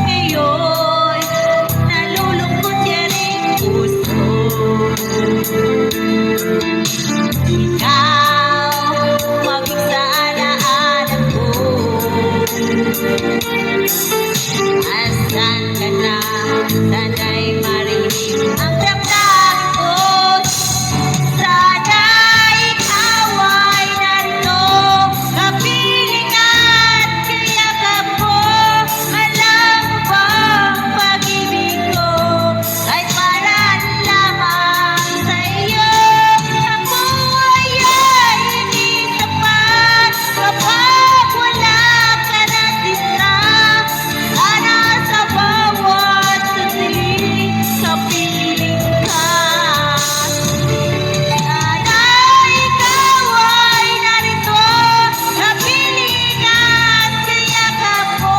Ngayon, nalulungkot yan ang puso. Ikaw, maging sa alaala ko. Asan ka na? Sana'y marinig ang damdamin ko. Sana ikaw ay narito, kapiling at kayakap ko. Alam mo ba ang pag-ibig ko ay para lamang sa iyo. Ang buhay ay hindi sapat kapag wala ka na sila. Sana sa bawat sandali kapiling ka. Sana ikaw ay narito, kapiling at kayakap ko.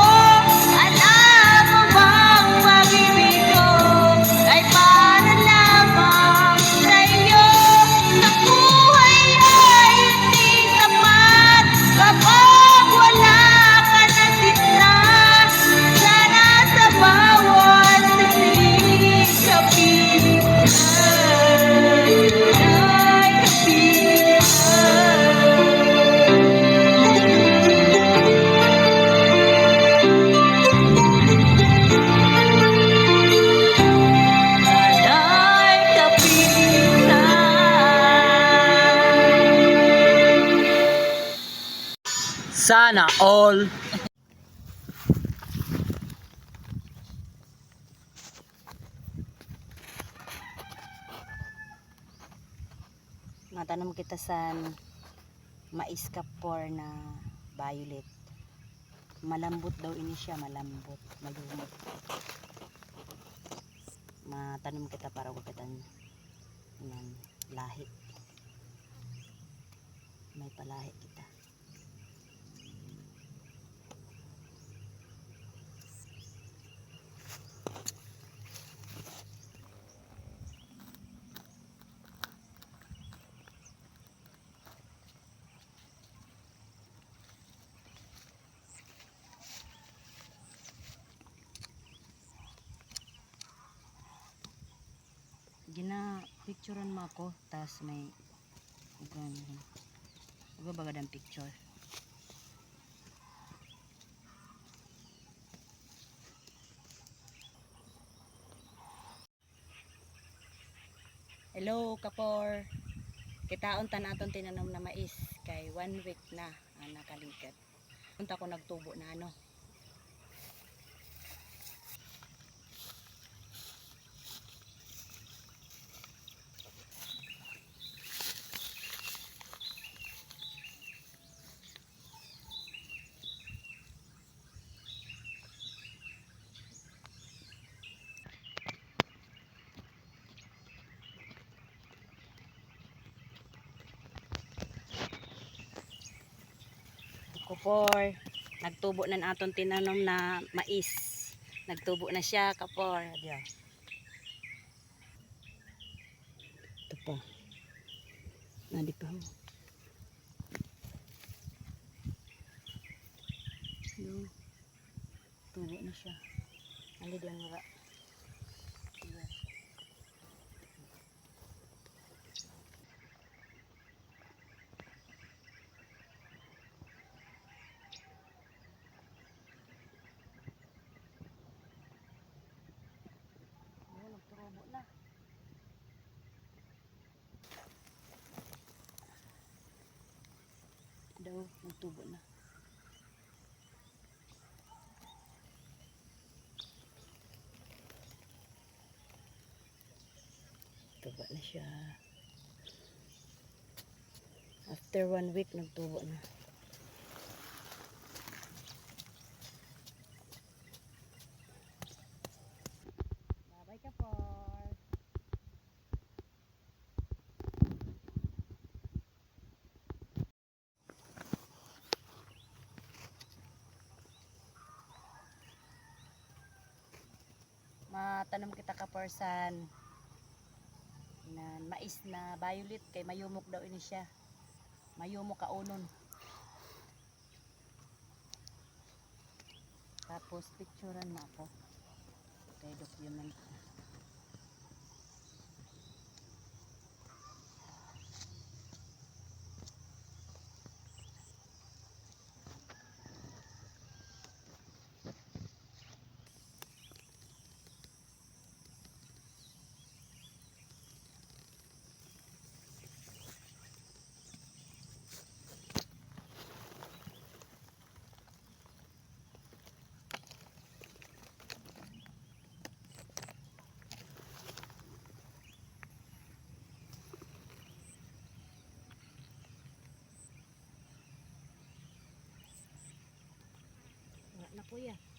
Alam mo bang pag-ibig ko ay para lamang sa iyo. Ang buhay ay hindi sapat kapag wala ka na sila. Sana sa bawat sandali kapiling ka. Ay, kapiling ka. Ay, kapiling ka. Sana all. Matanong kita sa mais kapor na violet. Malambot daw ini siya, malambot, malumot. Matanong kita para gupitan ng lahi. May palahi kita. Gina picturean mo ako, tas may uga baga ng picture. Hello kapor, kitaon ta naton tinanom na mais kay 1 week na nakalikat. Punta ko nagtubo na ano. Kapor, nagtubo na naton tinanom na mais. Nagtubo na siya kapor. Diyan. Ito pa. Nadi pa ho. Tubo na siya. Ali diyan nga. Diyan. Nagtubo na. Daw, nagtubo na. Tubo na siya. After 1 week, nagtubo na. Bye-bye kapor. Matanong kita kaporsan na mais na violet kay mayumok daw ini siya. Mayumok kaunon. Tapos picturean mo ako. Kay document. Wala na kuya.